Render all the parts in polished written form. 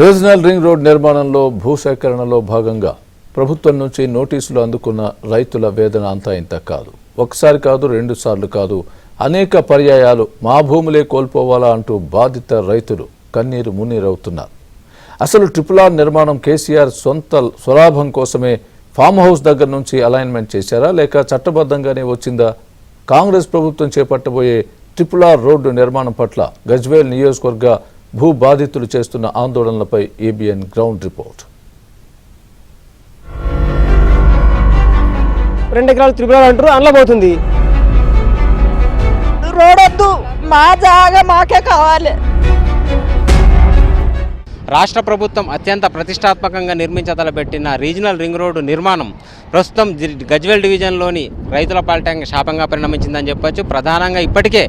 Regional ring road నిర్మాణంలో భూసేకరణలో భాగంగా ప్రభుత్వం నుంచి నోటీసులు అందుకున్న రైతుల వేదన అంతా ఇంత కాదు. ఒకసారి కాదు, రెండు సార్లు కాదు, అనేక పర్యాయాలు మా భూములే కోల్పోవాలా అంటూ బాధిత రైతులు కన్నీరు మున్నీరవుతున్నారు. అసలు RRR నిర్మాణం కేసీఆర్ సొంత స్వలాభం కోసమే ఫామ్ హౌస్ దగ్గర నుంచి అలైన్మెంట్ చేశారా, లేక చట్టబద్ధంగానే వచ్చిందా? కాంగ్రెస్ ప్రభుత్వం చేపట్టబోయే RRR రోడ్డు నిర్మాణం పట్ల గజ్వేల్ నియోజకవర్గ భూ బాధితులు చేస్తున్న ఆందోళనలపై ABN గ్రౌండ్ రిపోర్ట్. 2 ఎకరాలు RRR అంటారు, అందులో పోతుంది. రోడొద్దు, మా జాగా మాకే కావాలి. రాష్ట్ర ప్రభుత్వం అత్యంత ప్రతిష్టాత్మకంగా నిర్మించతలపెట్టిన రీజనల్ రింగ్ రోడ్డు నిర్మాణం ప్రస్తుతం గజ్వేల్ డివిజన్లోని రైతుల పాలిట శాపంగా పరిణమించిందని చెప్పొచ్చు. ప్రధానంగా ఇప్పటికే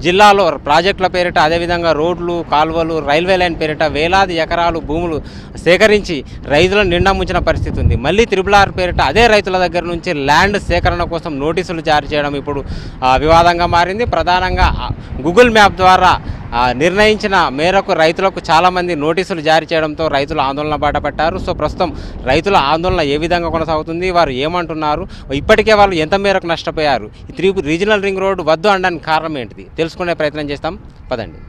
జిల్లాలో ప్రాజెక్టుల పేరిట, అదేవిధంగా రోడ్లు, కాలువలు, రైల్వే లైన్ పేరిట వేలాది ఎకరాలు భూములు సేకరించి రైతులను నిండా ముంచిన పరిస్థితి ఉంది. మళ్ళీ RRR పేరిట అదే రైతుల దగ్గర నుంచి ల్యాండ్ సేకరణ కోసం నోటీసులు జారీ చేయడం ఇప్పుడు వివాదంగా మారింది. ప్రధానంగా గూగుల్ మ్యాప్ ద్వారా నిర్ణయించిన మేరకు రైతులకు చాలామంది నోటీసులు జారీ చేయడంతో రైతులు ఆందోళన బాట పట్టారు. సో ప్రస్తుతం రైతుల ఆందోళన ఏ విధంగా కొనసాగుతుంది, వారు ఏమంటున్నారు, ఇప్పటికే వాళ్ళు ఎంత మేరకు నష్టపోయారు, ఈ రీజనల్ రింగ్ రోడ్డు వద్దు అనడానికి కారణం ఏంటిది తెలుసుకునే ప్రయత్నం చేస్తాం, పదండి.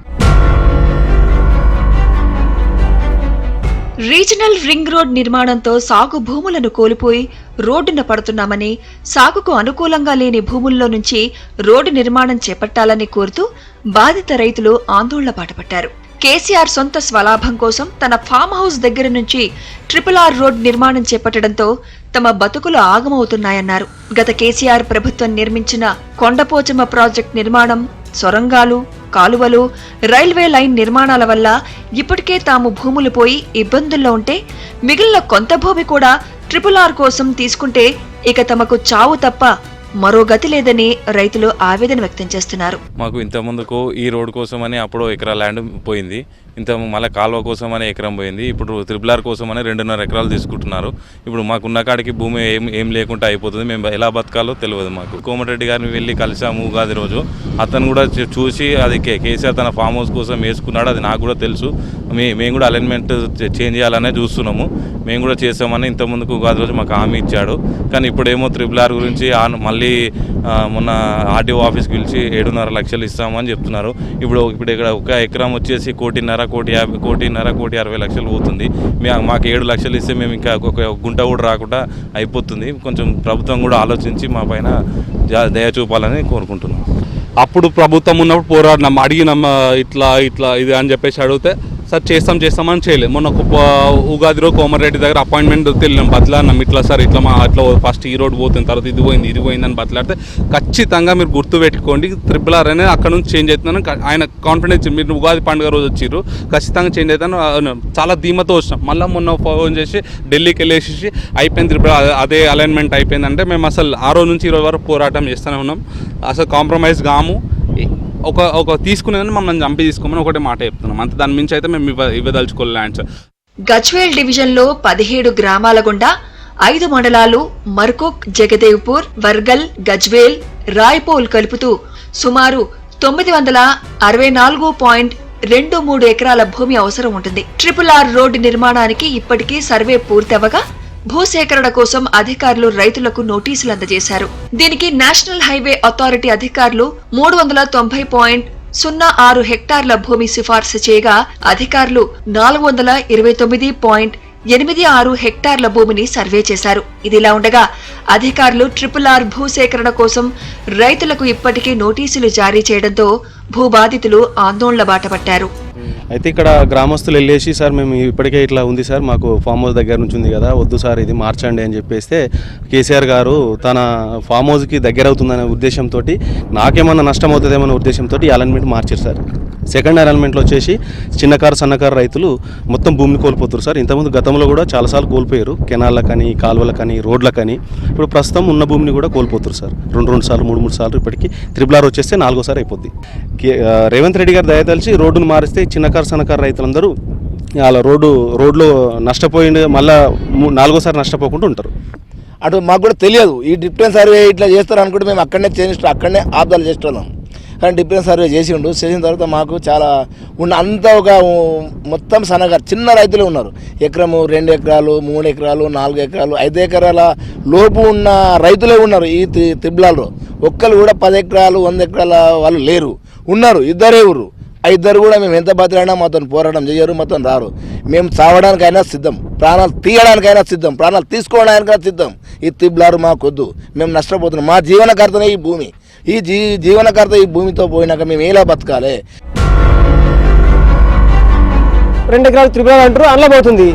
రీజనల్ రింగ్ రోడ్ నిర్మాణంతో సాగు భూములను కోల్పోయి రోడ్డున పడుతున్నామని, సాగుకు అనుకూలంగా లేని భూముల్లో నుంచి రోడ్డు నిర్మాణం చేపట్టాలని కోరుతూ బాధిత రైతులు ఆందోళన బాటపట్టారు. కేసీఆర్ సొంత స్వలాభం కోసం తన ఫామ్ హౌస్ దగ్గర నుంచి RRR రోడ్ నిర్మాణం చేపట్టడంతో తమ బతుకులు ఆగమవుతున్నాయన్నారు. గత కేసీఆర్ ప్రభుత్వం నిర్మించిన కొండపోచమ్మ ప్రాజెక్ట్ నిర్మాణం, సొరంగాలు, కాలువలు, రైల్వే లైన్ నిర్మాణాల వల్ల ఇప్పటికే తాము భూములు పోయి ఇబ్బందుల్లో ఉంటే మిగిలిన కొంత భూమి కూడా RRR కోసం తీసుకుంటే ఇక తమకు చావు తప్ప మరో గతి లేదని రైతులు ఆవేదన వ్యక్తం చేస్తున్నారు. మాకు ఇంత ముందుకు ఈ రోడ్ కోసమని అప్పుడు ఎకరా ల్యాండ్ పోయింది, ఇంత మళ్ళీ కాలువ కోసం అనే ఎకరం పోయింది, ఇప్పుడు RRR కోసం అని 2.5 ఎకరాలు తీసుకుంటున్నారు. ఇప్పుడు మాకు ఉన్న కాడికి భూమి ఏం లేకుండా అయిపోతుంది. మేము ఎలా బతకాలో తెలియదు. మాకు కోమటిరెడ్డి గారిని వెళ్ళి కలిసాము ఉగాది రోజు. అతను కూడా చూసి అది కేసీఆర్ తన ఫామ్ హౌస్ కోసం వేసుకున్నాడు, అది నాకు కూడా తెలుసు. మేము కూడా అలైన్మెంట్ చేంజ్ చేయాలనే చూస్తున్నాము. మేము కూడా చేస్తామని ఇంత ముందుకు ఉగాది రోజు మాకు హామీ ఇచ్చాడు. కానీ ఇప్పుడేమో RRR గురించి మళ్ళీ మొన్న RDO ఆఫీస్కి పిలిచి 7.5 లక్షలు ఇస్తామని చెప్తున్నారు. ఇప్పుడు ఇక్కడ ఒక ఎకరం వచ్చేసి 1,50,60,000 లక్షలు పోతుంది. మాకు 7 లక్షలు ఇస్తే మేము ఇంకా ఒక గుంట కూడా రాకుండా అయిపోతుంది. కొంచెం ప్రభుత్వం కూడా ఆలోచించి మా పైన దయ చూపాలని కోరుకుంటున్నాం. అప్పుడు ప్రభుత్వం ఉన్నప్పుడు పోరాడినాం, అడిగినాం ఇట్లా ఇది అని చెప్పేసి అడిగితే సార్ చేస్తామని చేయలేదు. మొన్న ఉగాది రోజు కోమటిరెడ్డి దగ్గర అపాయింట్మెంట్ తెలియడం బతలాడినాం, ఇట్లా సార్ ఇట్లా ఫస్ట్ ఈ రోడ్ పోతుంది, తర్వాత ఇది పోయింది అని బతలాడితే ఖచ్చితంగా మీరు గుర్తుపెట్టుకోండి RRR అనేది అక్కడ నుంచి చేంజ్ అవుతుందని ఆయన కాన్ఫిడెన్స్. మీరు ఉగాది పండుగ రోజు వచ్చిర్రు, ఖచ్చితంగా చేంజ్ అవుతాను చాలా ధీమతో వచ్చినాం. మళ్ళీ మొన్న ఫోన్ చేసి ఢిల్లీకి వెళ్ళేసి అయిపోయింది RRR, అదే అలైన్మెంట్ అయిపోయిందంటే మేము అసలు ఆ రోజు నుంచి ఈ రోజు వరకు పోరాటం చేస్తూనే ఉన్నాం. అసలు కాంప్రమైజ్ కాము. ఒక తీసుకునేదని మమ్మల్ని చంపి తీసుకోమని ఒకటే మాట చెప్తున్నాం, అంతే. దాని మించి అయితే మేము ఇవ్వదలుచుకోలే ఆన్సర్. గజ్వేల్ డివిజన్ లో 17 గ్రామాల గుండా 5 మండలాలు మర్కుక్, జగదేవ్పూర్, వర్గల్, గజ్వేల్, రాయ్పోల్ కలుపుతూ సుమారు 964.23 ఎకరాల భూమి అవసరం ఉంటుంది. RRR రోడ్డు నిర్మాణానికి ఇప్పటికీ సర్వే పూర్తవగా భూసేకరణ కోసం అధికారులు రైతులకు నోటీసులు అందజేశారు. దీనికి నేషనల్ హైవే అథారిటీ అధికారులు 390.06 హెక్టార్ల భూమి సిఫార్సు చేయగా అధికారులు 429.86 హెక్టార్ల భూమిని సర్వే చేశారు. ఇదిలా ఉండగా అధికారులు RRR భూసేకరణ కోసం రైతులకు ఇప్పటికే నోటీసులు జారీ చేయడంతో భూబాధితులు ఆందోళన బాటపట్టారు. అయితే ఇక్కడ గ్రామస్తులు వెళ్ళేసి సార్ మేము ఇప్పటికే ఇట్లా ఉంది సార్, మాకు ఫామ్ హౌస్ దగ్గర నుంచి ఉంది కదా, వద్దు సార్ ఇది మార్చండి అని చెప్పేస్తే కేసీఆర్ గారు తన ఫామ్ హౌస్కి దగ్గర అవుతుందనే ఉద్దేశంతో, నాకేమన్నా నష్టం అవుతుందేమన్న ఉద్దేశంతో ఈ అలైన్మెంట్ మార్చారు సార్. సెకండ్ అలైన్మెంట్లో వచ్చేసి చిన్నకారు సన్నకారు రైతులు మొత్తం భూమిని కోల్పోతారు సార్. ఇంతకుముందు గతంలో కూడా చాలాసార్లు కోల్పోయారు, కెనాళ్ళకని, కాలువలకని, రోడ్లకని. ఇప్పుడు ప్రస్తుతం ఉన్న భూమిని కూడా కోల్పోతారు సార్. 2 సార్లు 3 సార్లు. ఇప్పటికీ RRR వచ్చేస్తే 4వ సారి అయిపోద్ది. రేవంత్ రెడ్డి గారు దయతలిచి రోడ్డును మారిస్తే చిన్నకారు సన్నకారు రైతులందరూ అలా రోడ్లో నష్టపోయింది, మళ్ళీ 4వ సారి నష్టపోకుండా ఉంటారు. అటు మాకు కూడా తెలియదు ఈ డిఫరెన్స్ సర్వే ఇట్లా చేస్తారు అనుకుంటే మేము అక్కడనే ఆబ్దాలు చేస్తున్నాం. కానీ డిఫరెన్స్ సర్వే చేసిన తర్వాత మాకు చాలా అంతా ఒక మొత్తం సన్నగారు చిన్న రైతులే ఉన్నారు. ఎకరము 2 ఎకరాలు 3 ఎకరాలు 4 ఎకరాలు 5 ఎకరాల లోపు ఉన్న రైతులే ఉన్నారు. ఈ త్రిబులాల్లో ఒక్కరు కూడా 10 ఎకరాలు 100 ఎకరాల వాళ్ళు లేరు, ఉన్నారు ఇద్దరే ఊరు. ఆ ఇద్దరు కూడా మేము ఎంత బతిరైనా మాతో పోరాటం చేయరు, మాతో రారు. మేము చావడానికైనా సిద్ధం, ప్రాణాలు తీయడానికైనా సిద్ధం, ప్రాణాలు తీసుకోవడానికైనా సిద్ధం. ఈ త్రిబులారు మాకొద్దు, మేము నష్టపోతున్నాం. మా జీవనకర్తనే ఈ భూమి. ఈ జీవనకర్త ఈ భూమితో పోయినాక మేము ఎలా బతకాలి? 2 ఎకరాలు త్రిపురాలు అంటారు, అందులో పోతుంది.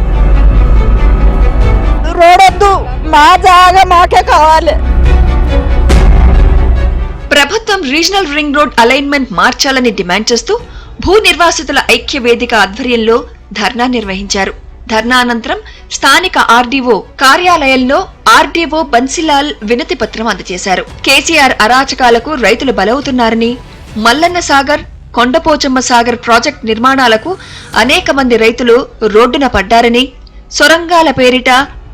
రోడొద్దు, మా జాగా మాకే కావాలి. ప్రభుత్వం రీజనల్ రింగ్ రోడ్ అలైన్మెంట్ మార్చాలని డిమాండ్ చేస్తూ భూ నిర్వాసితుల ఐక్య వేదిక ఆధ్వర్యంలో ధర్నా నిర్వహించారు. ధర్నా అనంతరం స్థానిక ఆర్డీఓ కార్యాలయంలో ఆర్డీఓ బన్సిలాల్ వినతి పత్రం అందజేశారు. కేసీఆర్ అరాచకాలకు రైతులు బలవుతున్నారని, మల్లన్న సాగర్, కొండపోచమ్మ సాగర్ ప్రాజెక్ట్ నిర్మాణాలకు అనేక మంది రైతులు రోడ్డున పడ్డారని, సొరంగాల పేరిట,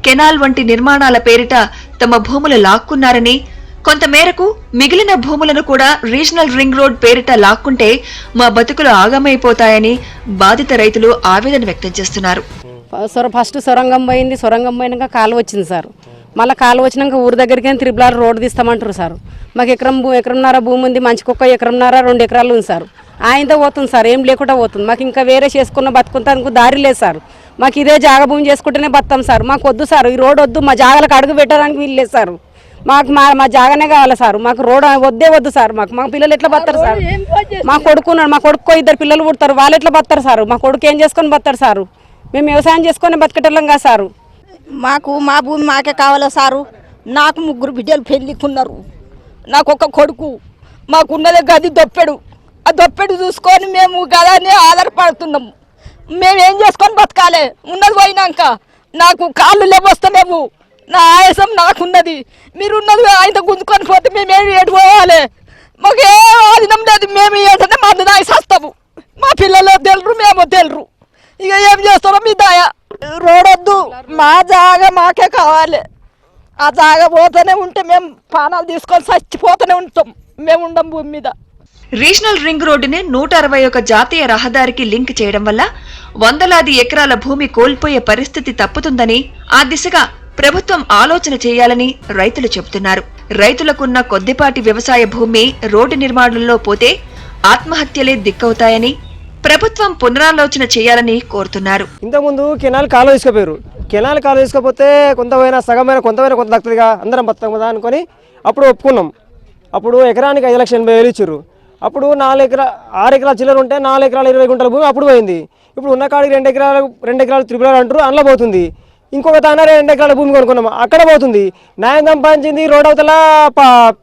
కెనాల్ వంటి నిర్మాణాల పేరిట తమ భూములు లాక్కున్నారని, కొంతమేరకు మిగిలిన భూములను కూడా రీజనల్ రింగ్ రోడ్ పేరిట లాక్కుంటే మా బతుకులు ఆగమైపోతాయని బాధిత రైతులు ఆవేదన వ్యక్తం చేస్తున్నారు. ఫస్ట్ సొరంగం పోయింది, సొరంగం పోయినాక కాలువ వచ్చింది సార్. మళ్ళీ కాలువ వచ్చినాక ఊరి దగ్గరికి త్రిబులార్ రోడ్డు తీస్తామంటారు సార్. మాకు ఎకరంన్నర భూమి ఉంది, మంచికొక్క 1.5 ఎకరాలు 2 ఎకరాలు ఉంది సార్. ఆయనతో పోతుంది సార్, ఏం లేకుండా పోతుంది. మాకు ఇంకా వేరే చేసుకున్న బతుకుంటానికి దారి లేదు సార్. మాకు ఇదే జాగ భూమి చేసుకుంటేనే బతాం సార్. మాకు వద్దు సార్, ఈ రోడ్డు వద్దు, మా జాగాలకు అడుగు పెట్టడానికి వీలు లేదు సార్. మాకు మా జాగానే కావాలి సార్. మాకు రోడ్ వద్దు సార్. మా పిల్లలు ఎట్లా బతారు సార్? మా కొడుకున్నాడు, మా కొడుకు 2 పిల్లలు పుడతారు, వాళ్ళు ఎట్లా బతారు సార్? మా కొడుకు ఏం చేసుకొని బతారు సారు? మేము వ్యవసాయం చేసుకొని బతకటోళ్ళం కదా సారు. మాకు మా భూమి మాకే కావాలా సారు. నాకు 3 బిడ్డలు పెళ్ళికున్నారు, నాకు ఒక కొడుకు. మాకున్నదే గది దొప్పెడు. ఆ దొప్పెడు చూసుకొని మేము గదాన్ని ఆధారపడుతున్నాము. మేము ఏం చేసుకొని బతకాలి? ఉన్నది పోయినాక నాకు కాళ్ళు లేవస్తలేవు, నా ఆయాసం నాకున్నది. మీరున్నది ఆయన గుంజుకొని పోతే మేము ఏడు పోవాలి? మాకు ఏ ఆదినం లేదు. మేము ఏంటంటే మందు దాయి సస్తాము. మా పిల్లలు తెలురు, మేము తెలురు. ఇక ఏం చేస్తారో మీ దయ. రోడొద్దు, మా జాగా మాకే కావాలి. ఆ జాగా పోతూనే ఉంటే మేము ప్రాణాలు తీసుకొని చచ్చిపోతూనే ఉంటాం. మేము ఉండం భూమి మీద. రీజనల్ రింగ్ రోడ్డుని 161 జాతీయ రహదారికి లింక్ చేయడం వల్ల వందలాది ఎకరాల భూమి కోల్పోయే పరిస్థితి తప్పుతుందని, ఆ దిశగా ప్రభుత్వం ఆలోచన చేయాలని రైతులు చెబుతున్నారు. రైతులకున్న కొద్దిపాటి వ్యవసాయ భూమి రోడ్డు నిర్మాణంలో పోతే ఆత్మహత్యలే దిక్కవుతాయని ప్రభుత్వం పునరాలోచన చేయాలని కోరుతున్నారు. ఇంతకుముందు కెనాల్ కాలువ తీసుకుపోయారు. కెనాల్ కాలువ తీసుకపోతే కొంతమైనా సగమైన కొంత దక్కుతుందిగా, అందరం బతాం కదా అనుకొని అప్పుడు ఒప్పుకున్నాం. అప్పుడు ఎకరానికి 5,80,000 ఇచ్చారు. అప్పుడు 6 ఎకరాల చిల్లర ఉంటే 4 ఎకరాల 20 గుంటల భూమి అప్పుడు పోయింది. ఇప్పుడు ఉన్న కాడికి 2 ఎకరాలు త్రిపురాలు అంటారు, అందులో పోతుంది. ఇంకొక తాన 2 ఎకరాల భూమి కొనుక్కున్నాం, అక్కడ పోతుంది. న్యాయం సంపాదించింది రోడ్ అవతల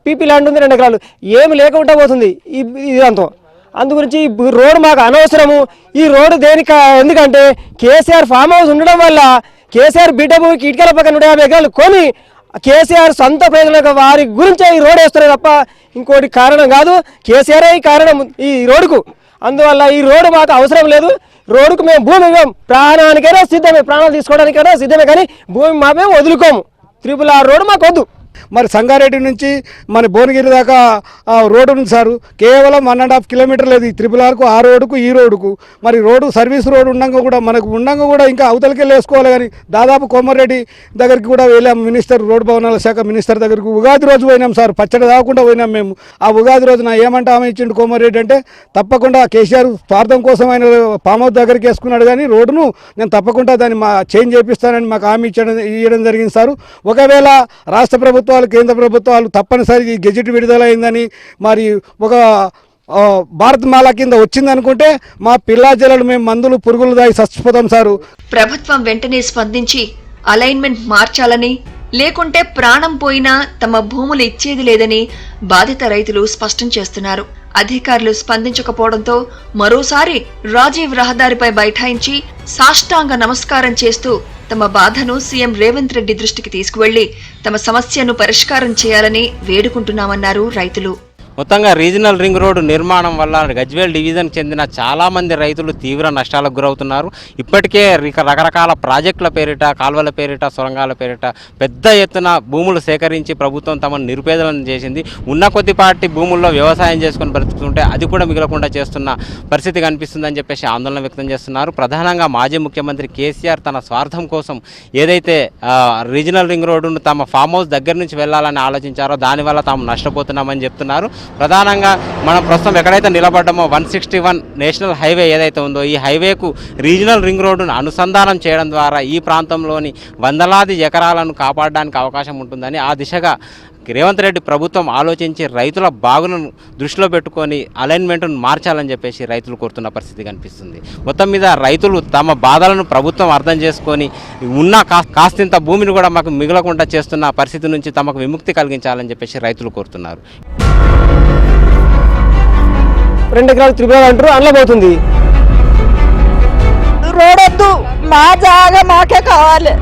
పీపీ ల్యాండ్ ఉంది 2 ఎకరాలు, ఏమి లేకుండా పోతుంది ఇదంతా. అందు గురించి రోడ్డు మాకు అనవసరము. ఈ రోడ్డు దేనికి? ఎందుకంటే కేసీఆర్ ఫామ్ హౌస్ ఉండడం వల్ల కేసీఆర్ బిడ్డ భూమికి ఇటుకల పక్కన 150 ఎకరాలు కొని కేసీఆర్ సొంత ప్రజలకు వారి గురించి ఈ రోడ్డు వేస్తున్నారు తప్ప ఇంకోటి కారణం కాదు. కేసీఆర్ ఈ కారణం ఈ రోడ్డుకు. అందువల్ల ఈ రోడ్డు మాకు అవసరం లేదు. రోడ్డుకు మేము భూమి ఇవ్వం, ప్రాణానికైనా సిద్ధమే, ప్రాణాలు తీసుకోవడానికైనా సిద్ధమే, కానీ భూమి మేము వదులుకోము. త్రిపులార్ రోడ్డు మాకు వద్దు. మరి సంగారెడ్డి నుంచి మన భువనగిరి దాకా రోడ్డు ఉంది సార్. కేవలం 1.5 కిలోమీటర్ లేదు ఈ త్రిపులార్కు, ఆ రోడ్డుకు ఈ రోడ్డుకు. మరి రోడ్డు సర్వీస్ రోడ్డు ఉండగా కూడా మనకు ఉండగా కూడా ఇంకా అవతలకి వేసుకోవాలి. కానీ దాదాపు కోమరెడ్డి దగ్గరికి కూడా వెళ్ళాం, మినిస్టర్ రోడ్డు భవనాల శాఖ మినిస్టర్ దగ్గరకు. ఉగాది రోజు పోయినాం సార్, పచ్చడి దాకుండా పోయినాం మేము. ఆ ఉగాది రోజున ఏమంటే ఆమె ఇచ్చిండు కోమరెడ్డి అంటే, తప్పకుండా కేసీఆర్ స్వార్థం కోసం ఆయన ఫామ్ హౌస్ దగ్గరికి వేసుకున్నాడు, కానీ రోడ్డును నేను తప్పకుండా దాన్ని చేంజ్ చేపిస్తానని మాకు హామీ ఇవ్వడం జరిగింది సార్. ఒకవేళ రాష్ట్ర ప్రభుత్వాలు కేంద్ర ప్రభుత్వాలు తప్పనిసరి గెజెట్ విడుదలైందని మరి ఒక భారత్ మాల కింద వచ్చిందనుకుంటే మా పిల్లాజలను మేము మందులు పురుగులు దాగి చచ్చిపోతాం సారు. ప్రభుత్వం వెంటనే స్పందించి అలైన్మెంట్ మార్చాలని, లేకుంటే ప్రాణం పోయినా తమ భూములు ఇచ్చేది లేదని బాధిత రైతులు స్పష్టం చేస్తున్నారు. అధికారులు స్పందించకపోవడంతో మరోసారి రాజీవ్ రహదారిపై బైఠాయించి సాష్టాంగ నమస్కారం చేస్తూ తమ బాధను సీఎం రేవంత్ రెడ్డి దృష్టికి తీసుకువెళ్లి తమ సమస్యను పరిష్కారం చేయాలని వేడుకుంటున్నామన్నారు రైతులు. మొత్తంగా రీజనల్ రింగ్ రోడ్డు నిర్మాణం వల్ల గజ్వేల్ డివిజన్కి చెందిన చాలామంది రైతులు తీవ్ర నష్టాలకు గురవుతున్నారు. ఇప్పటికే రకరకాల ప్రాజెక్టుల పేరిట, కాల్వల పేరిట, సొరంగాల పేరిట పెద్ద ఎత్తున భూములు సేకరించి ప్రభుత్వం తమను నిరుపేదలను చేసింది. ఉన్న కొద్దిపాటి భూముల్లో వ్యవసాయం చేసుకుని బ్రతుకుతుంటే అది కూడా మిగలకుండా చేస్తున్న పరిస్థితి కనిపిస్తుందని చెప్పేసి ఆందోళన వ్యక్తం చేస్తున్నారు. ప్రధానంగా మాజీ ముఖ్యమంత్రి కేసీఆర్ తన స్వార్థం కోసం ఏదైతే రీజనల్ రింగ్ రోడ్డును తమ ఫామ్ హౌస్ దగ్గర నుంచి వెళ్లాలని ఆలోచించారో దానివల్ల తాము నష్టపోతున్నామని చెప్తున్నారు. ప్రధానంగా మనం ప్రస్తుతం ఎక్కడైతే నిలబడ్డామో 161 నేషనల్ హైవే ఏదైతే ఉందో ఈ హైవేకు రీజనల్ రింగ్ రోడ్డును అనుసంధానం చేయడం ద్వారా ఈ ప్రాంతంలోని వందలాది ఎకరాలను కాపాడడానికి అవకాశం ఉంటుందని ఆ దిశగా రేవంత్ రెడ్డి ప్రభుత్వం ఆలోచించి రైతుల బాగులను దృష్టిలో పెట్టుకొని అలైన్మెంట్ను మార్చాలని చెప్పేసి రైతులు కోరుతున్న పరిస్థితి కనిపిస్తుంది. మొత్తం మీద రైతులు తమ బాధలను ప్రభుత్వం అర్థం చేసుకొని ఉన్న కాస్తింత భూమిని కూడా మాకు మిగలకుండా చేస్తున్న పరిస్థితి నుంచి తమకు విముక్తి కలిగించాలని చెప్పేసి రైతులు కోరుతున్నారు. 2 ఎకరాలు త్రిపుల అంటారు, అందులో పోతుంది. రోడ్ వద్దు, మా జాగా మాకే కావాలి.